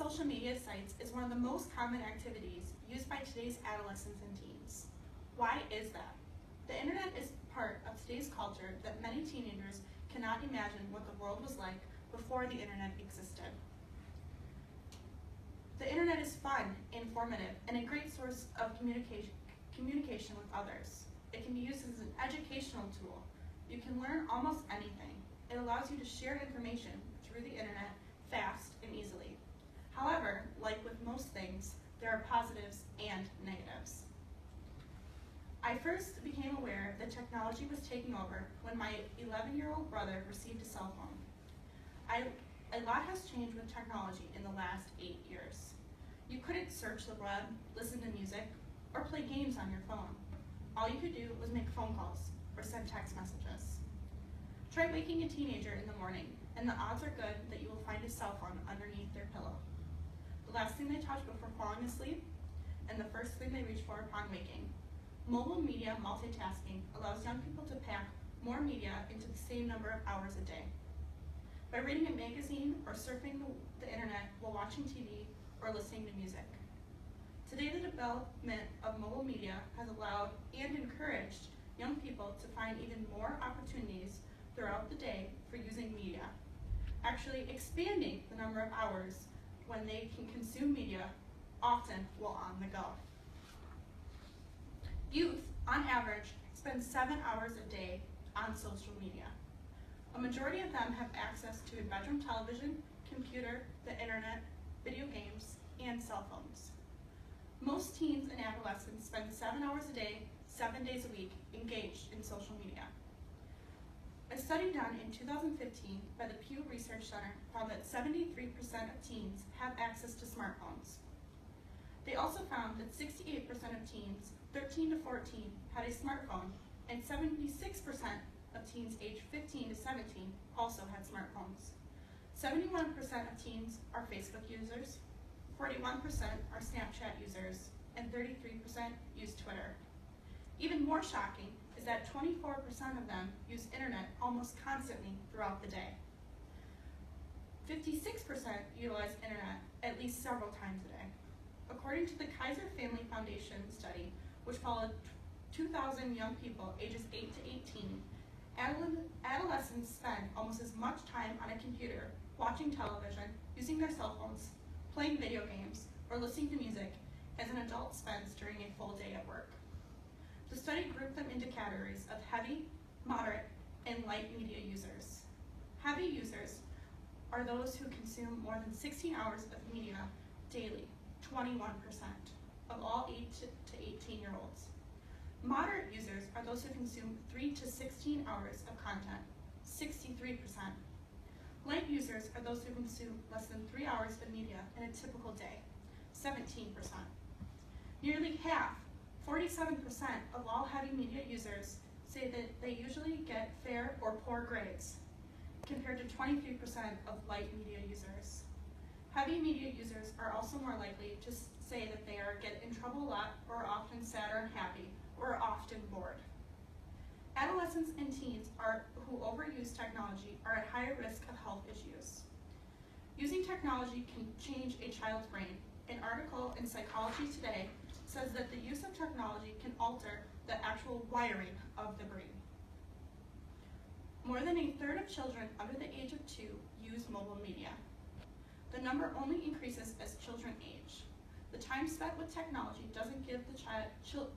social media sites is one of the most common activities used by today's adolescents and teens. Why is that? The internet is part of today's culture that many teenagers cannot imagine what the world was like before the internet existed. The internet is fun, informative, and a great source of communication with others. It can be used as an educational tool. You can learn almost anything. It allows you to share information through the internet fast and easily. However, like with most things, there are positives and negatives. I first became aware that technology was taking over when my 11-year-old brother received a cell phone. A lot has changed with technology in the last 8 years. You couldn't search the web, listen to music, or play games on your phone. All you could do was make phone calls or send text messages. Try waking a teenager in the morning, and the odds are good that you will find a cell phone underneath their pillow. The last thing they touch before falling asleep, and the first thing they reach for upon waking. Mobile media multitasking allows young people to pack more media into the same number of hours a day. By reading a magazine or surfing the internet while watching TV or listening to music. Today, the development of mobile media has allowed and encouraged young people to find even more opportunities throughout the day for using media, actually expanding the number of hours when they can consume media, often while on the go. Youth, on average, spend 7 hours a day on social media. A majority of them have access to a bedroom television, computer, the internet, video games, and cell phones. Most teens and adolescents spend 7 hours a day, 7 days a week, engaged in social media. A study done in 2015 by the Pew Research Center found that 73% of teens have access to smartphones. They also found that 68% of teens 13 to 14 had a smartphone, and 76% of teens aged 15 to 17 also had smartphones. 71% of teens are Facebook users, 41% are Snapchat users, and 33% use Twitter. Even more shocking is that 24% of them use internet almost constantly throughout the day. 56% utilize internet at least several times a day. According to the Kaiser Family Foundation study, which followed 2,000 young people ages 8 to 18, adolescents spend almost as much time on a computer, watching television, using their cell phones, playing video games, or listening to music as an adult spends during a full day at work. The study grouped them into categories of heavy, moderate, and light media users. Heavy users are those who consume more than 16 hours of media daily, 21% of all 8 to 18-year-olds. Moderate users are those who consume 3 to 16 hours of content, 63%. Light users are those who consume less than 3 hours of media in a typical day, 17%. Nearly half, 47% of all heavy media users say that they usually get fair or poor grades, compared to 23% of light media users. Heavy media users are also more likely to say that they get in trouble a lot, or are often sad or unhappy, or are often bored. Adolescents and teens who overuse technology are at higher risk of health issues. Using technology can change a child's brain. An article in Psychology Today says that the use of technology can alter the actual wiring of the brain. More than a third of children under the age of 2 use mobile media. The number only increases as children age. The time spent with technology doesn't give the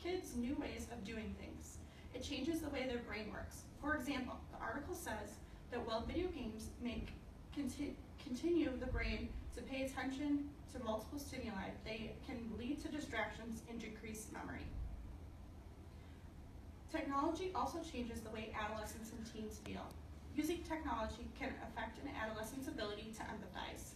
kids new ways of doing things. It changes the way their brain works. For example, the article says that while video games continue the brain to pay attention to multiple stimuli, they can lead to distractions and decreased memory. Technology also changes the way adolescents and teens feel. Using technology can affect an adolescent's ability to empathize.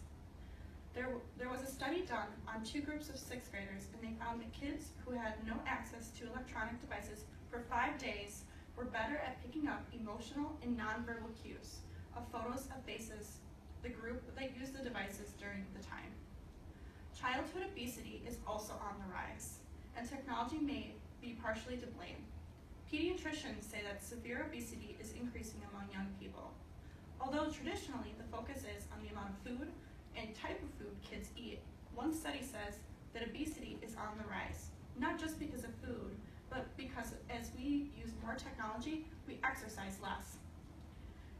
There was a study done on 2 groups of 6th graders, and they found that kids who had no access to electronic devices for 5 days were better at picking up emotional and nonverbal cues of photos of faces, the group that used the devices during the time. Childhood obesity is also on the rise, and technology may be partially to blame. Pediatricians say that severe obesity is increasing among young people. Although traditionally the focus is on the amount of food and type of food kids eat. One study says that obesity is on the rise, not just because of food, but because as we use more technology, we exercise less.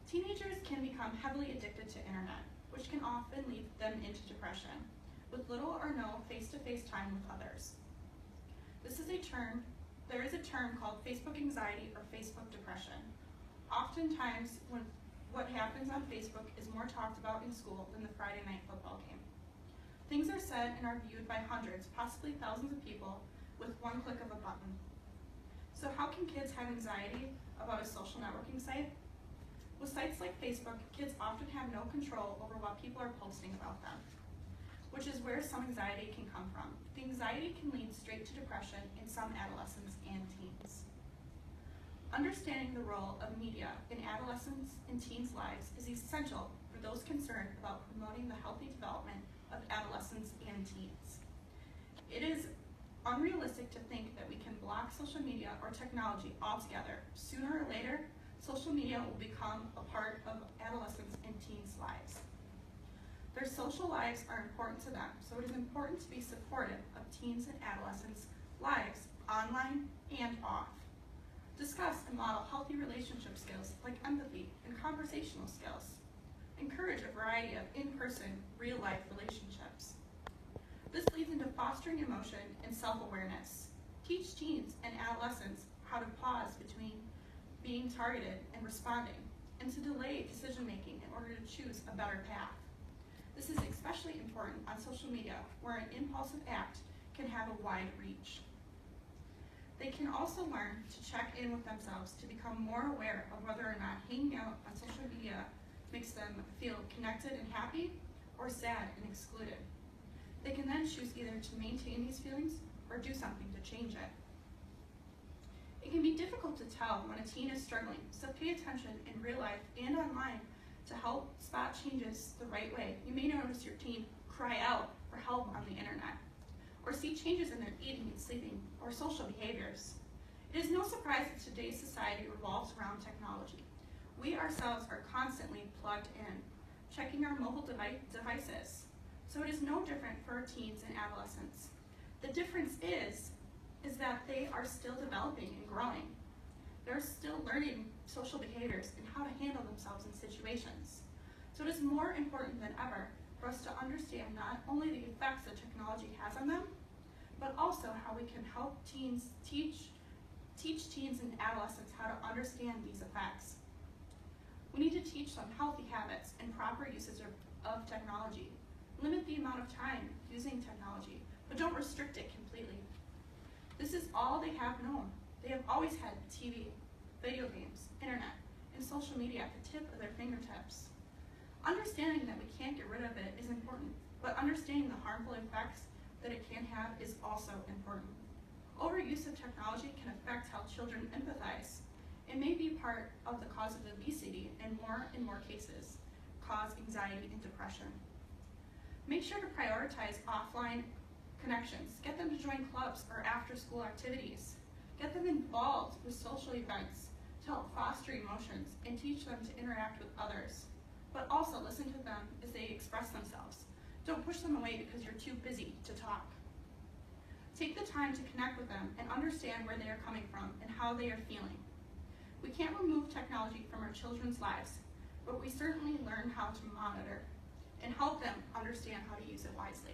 Teenagers can become heavily addicted to internet, which can often lead them into depression, with little or no face-to-face time with others. There is a term called Facebook anxiety or Facebook depression. Oftentimes, what happens on Facebook is more talked about in school than the Friday night football game. Things are said and are viewed by hundreds, possibly thousands of people with one click of a button. So how can kids have anxiety about a social networking site? With sites like Facebook, kids often have no control over what people are posting about them, which is where some anxiety can come from. The anxiety can lead straight to depression in some adolescents and teens. Understanding the role of media in adolescents and teens' lives is essential for those concerned about promoting the healthy development of adolescents and teens. It is unrealistic to think that we can block social media or technology altogether. Sooner or later, social media will become a part of adolescents and teens' lives. Their social lives are important to them, so it is important to be supportive of teens and adolescents' lives, online and off. Discuss and model healthy relationship skills like empathy and conversational skills. Encourage a variety of in-person, real-life relationships. This leads into fostering emotion and self-awareness. Teach teens and adolescents how to pause between being targeted and responding, and to delay decision-making in order to choose a better path. This is especially important on social media, where an impulsive act can have a wide reach. They can also learn to check in with themselves to become more aware of whether or not hanging out on social media makes them feel connected and happy, or sad and excluded. They can then choose either to maintain these feelings or do something to change it. It can be difficult to tell when a teen is struggling, so pay attention in real life and online to help spot changes the right way. You may notice your teen cry out for help on the internet, or see changes in their eating and sleeping or social behaviors. It is no surprise that today's society revolves around technology. We ourselves are constantly plugged in, checking our mobile devices. So it is no different for teens and adolescents. The difference is that they are still developing and growing. They're still learning social behaviors and how to handle themselves in situations. So it is more important than ever for us to understand not only the effects that technology has on them, but also how we can help teens teach teens and adolescents how to understand these effects. We need to teach them healthy habits and proper usage of technology. Limit the amount of time using technology, but don't restrict it completely. This is all they have known. They have always had TV, video games, internet, and social media at the tip of their fingertips. Understanding that we can't get rid of it is important, but understanding the harmful effects that it can have is also important. Overuse of technology can affect how children empathize. It may be part of the cause of obesity and more cases, cause anxiety and depression. Make sure to prioritize offline connections. Get them to join clubs or after-school activities. Get them involved with social events to help foster emotions and teach them to interact with others. But also listen to them as they express themselves. Don't push them away because you're too busy to talk. Take the time to connect with them and understand where they are coming from and how they are feeling. We can't remove technology from our children's lives, but we certainly learn how to monitor and help them understand how to use it wisely.